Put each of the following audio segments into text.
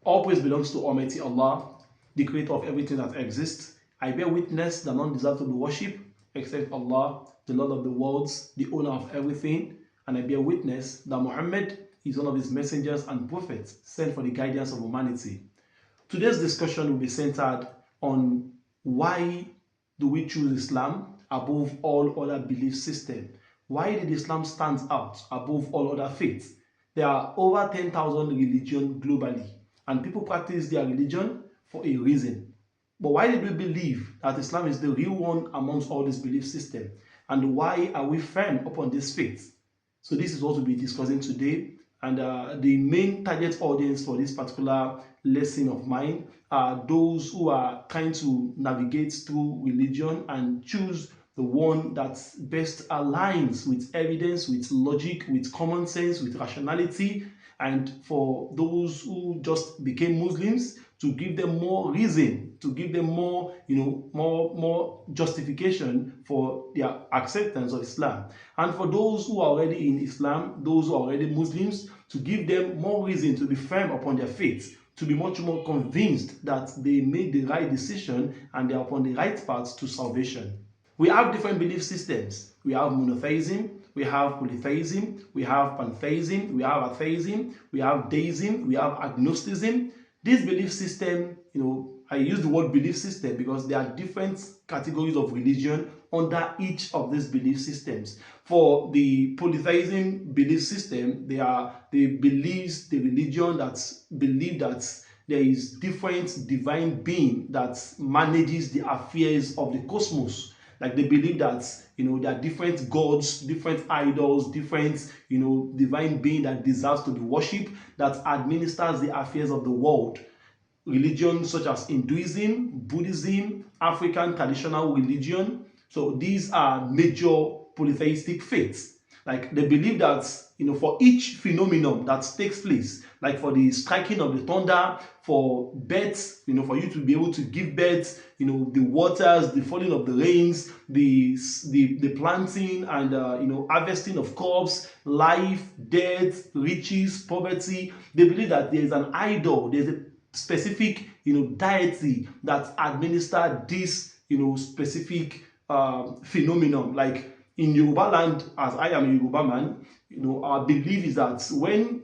All praise belongs to Almighty Allah, the creator of everything that exists. I bear witness that none deserve to be worshipped except Allah, the Lord of the worlds, the owner of everything. And I bear witness that Muhammad is one of his messengers and prophets sent for the guidance of humanity. Today's discussion will be centered on why do we choose Islam above all other belief systems? Why did Islam stand out above all other faiths? There are over 10,000 religions globally, and people practice their religion for a reason. But why did we believe that Islam is the real one amongst all these belief systems? And why are we firm upon this faith? So this is what we'll be discussing today. And the main target audience for this particular lesson of mine are those who are trying to navigate through religion and choose the one that best aligns with evidence, with logic, with common sense, with rationality, and for those who just became Muslims, to give them more reason, to give them more, more justification for their acceptance of Islam. And for those who are already in Islam, those who are already Muslims, to give them more reason to be firm upon their faith, to be much more convinced that they made the right decision and they are upon the right path to salvation. We have different belief systems. We have monotheism, we have polytheism, we have pantheism, we have atheism, we have deism, we have agnosticism. This belief system, I use the word belief system because there are different categories of religion under each of these belief systems. For the polytheism belief system, they are the beliefs, the religion that believe that there is different divine being that manages the affairs of the cosmos. Like they believe that there are different gods, different idols, different divine being that deserves to be worshipped, that administers the affairs of the world. Religions such as Hinduism, Buddhism, African traditional religion. So these are major polytheistic faiths. Like they believe that for each phenomenon that takes place, like for the striking of the thunder, for births, for you to be able to give birth, the waters, the falling of the rains, the planting and harvesting of crops, life, death, riches, poverty. They believe that there is an idol, there's a specific deity that administers this specific phenomenon. Like in Yoruba land, as I am a Yoruba man, our belief is that when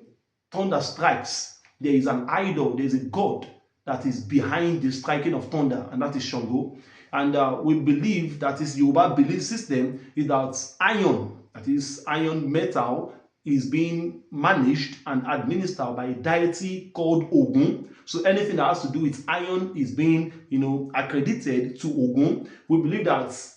thunder strikes, there is an idol, there is a god that is behind the striking of thunder, and that is Shango. And we believe that this Yoruba belief system is that iron, that is iron metal, is being managed and administered by a deity called Ogun. So anything that has to do with iron is being, accredited to Ogun. We believe that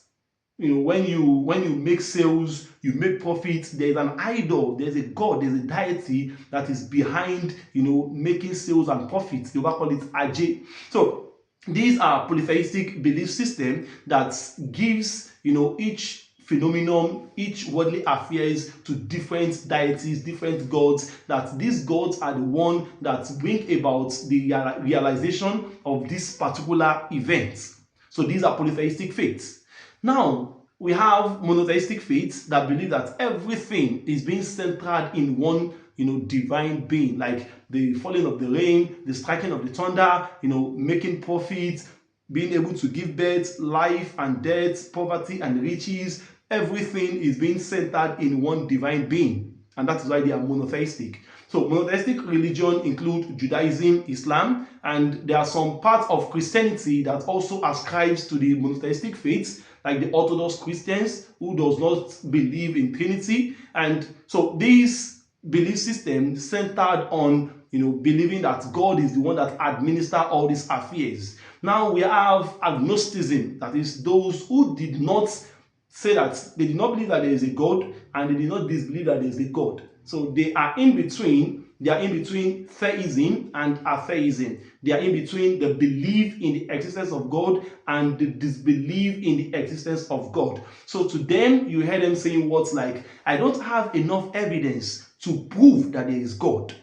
when you make sales, you make profits, there's an idol, there's a god, there's a deity that is behind making sales and profits. They will call it Ajay. So these are polytheistic belief system that gives each phenomenon, each worldly affairs to different deities, different gods, that these gods are the one that bring about the realization of this particular event. So these are polytheistic faiths. Now, we have monotheistic faiths that believe that everything is being centered in one divine being, like the falling of the rain, the striking of the thunder, making profits, being able to give birth, life and death, poverty and riches. Everything is being centered in one divine being, and that is why they are monotheistic. So monotheistic religion include Judaism, Islam, and there are some parts of Christianity that also ascribes to the monotheistic faiths, like the Orthodox Christians who does not believe in Trinity. And so these belief systems centered on believing that God is the one that administers all these affairs. Now we have agnosticism, that is those who did not say that they did not believe that there is a God, and they did not disbelieve that there is a God. So they are in between. They are in between theism and atheism. They are in between the belief in the existence of God and the disbelief in the existence of God. So to them, you hear them saying words like, I don't have enough evidence to prove that there is God.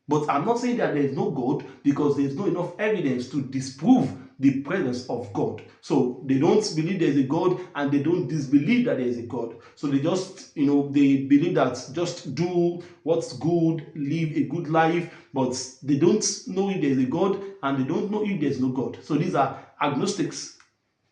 But I'm not saying that there is no God, because there's no enough evidence to disprove the presence of God. So they don't believe there's a God, and they don't disbelieve that there is a God. So they just, they believe that just do what's good, live a good life, but they don't know if there's a God, and they don't know if there's no God. So these are agnostics.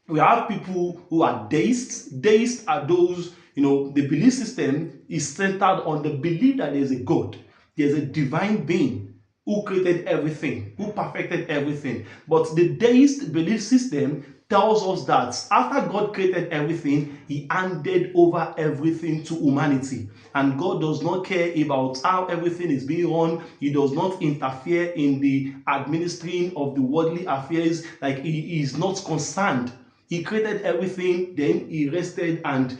We have people who are deists. Deists are those, the belief system is centered on the belief that there's a God, there's a divine being who created everything, who perfected everything. But the deist belief system tells us that after God created everything, he handed over everything to humanity. And God does not care about how everything is being run. He does not interfere in the administering of the worldly affairs. Like, he is not concerned. He created everything, then he rested, and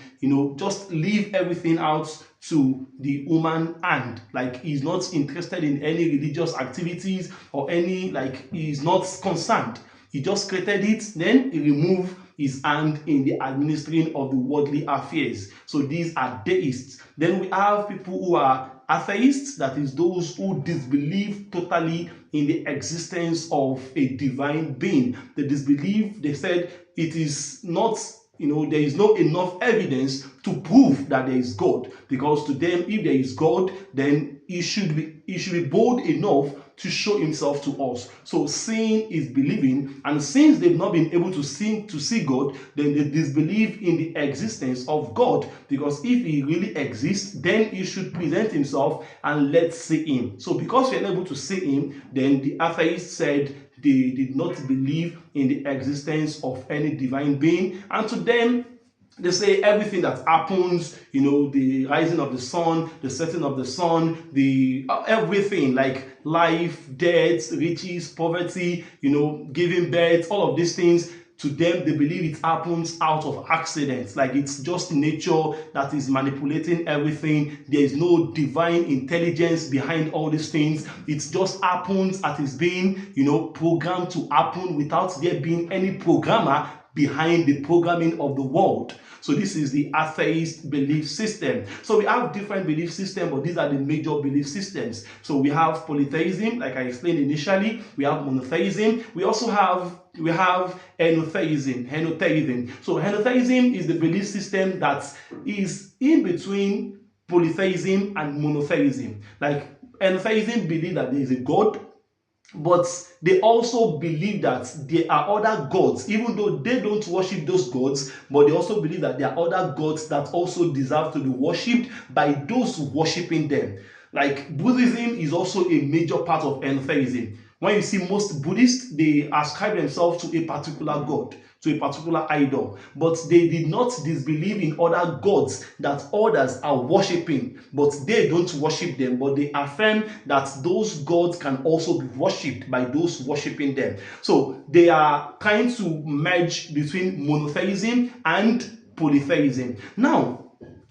just leave everything out to the human hand. Like, he's not interested in any religious activities or any, like, he's not concerned. He just created it, then he removed his hand in the administering of the worldly affairs. So these are deists. Then we have people who are atheists, that is those who disbelieve totally in the existence of a divine being. They disbelieve, they said it is not, there is no enough evidence to prove that there is God, because to them, if there is God, then he should be bold enough to show himself to us. So seeing is believing, and since they've not been able to see God, then they disbelieve in the existence of God, because if he really exists, then he should present himself and let's see him. So because we're unable to see him, then the atheists said they did not believe in the existence of any divine being, and to them, they say everything that happens, the rising of the sun, the setting of the sun, the everything, like life, death, riches, poverty, giving birth, all of these things, to them, they believe it happens out of accidents. Like, it's just nature that is manipulating everything. There is no divine intelligence behind all these things. It just happens as it's being, programmed to happen without there being any programmer behind the programming of the world. So this is the atheist belief system. So we have different belief systems, but these are the major belief systems. So we have polytheism, like I explained initially. We have monotheism. We also have henotheism. So henotheism is the belief system that is in between polytheism and monotheism. Like, henotheism believes that there is a God, but they also believe that there are other gods, even though they don't worship those gods, but they also believe that there are other gods that also deserve to be worshipped by those worshiping them. Like, Buddhism is also a major part of henotheism. When you see most Buddhists, they ascribe themselves to a particular god, to a particular idol, but they did not disbelieve in other gods that others are worshipping, but they don't worship them, but they affirm that those gods can also be worshipped by those worshipping them. So they are trying to merge between monotheism and polytheism. Now,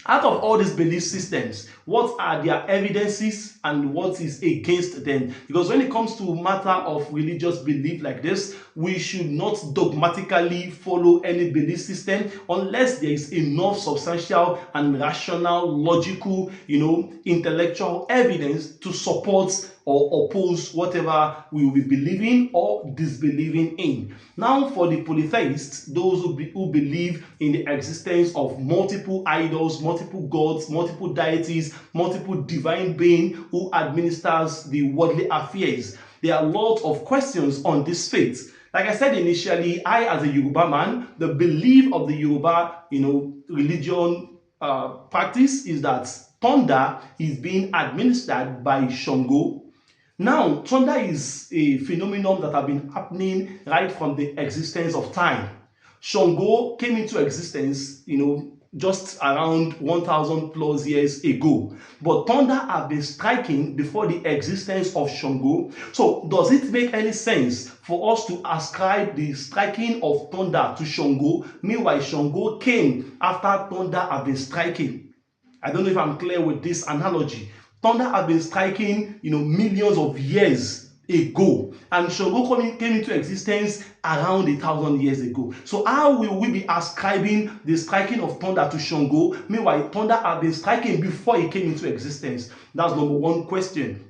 out of all these belief systems, what are their evidences and what is against them? Because when it comes to matter of religious belief like this, we should not dogmatically follow any belief system unless there is enough substantial and rational, logical, intellectual evidence to support or oppose whatever we will be believing or disbelieving in. Now, for the polytheists, those who believe in the existence of multiple idols, multiple gods, multiple deities, multiple divine beings who administers the worldly affairs, there are lots of questions on this faith. Like I said initially, I, as a Yoruba man, the belief of the Yoruba, religion practice is that thunder is being administered by Shango. Now, thunder is a phenomenon that has been happening right from the existence of time. Shango came into existence, just around 1,000 plus years ago. But thunder has been striking before the existence of Shango. So, does it make any sense for us to ascribe the striking of thunder to Shango? Meanwhile, Shango came after thunder had been striking. I don't know if I'm clear with this analogy. Thunder has been striking, millions of years ago, and Shango came into existence around 1,000 years ago. So how will we be ascribing the striking of thunder to Shango? Meanwhile, thunder has been striking before it came into existence. That's number one question.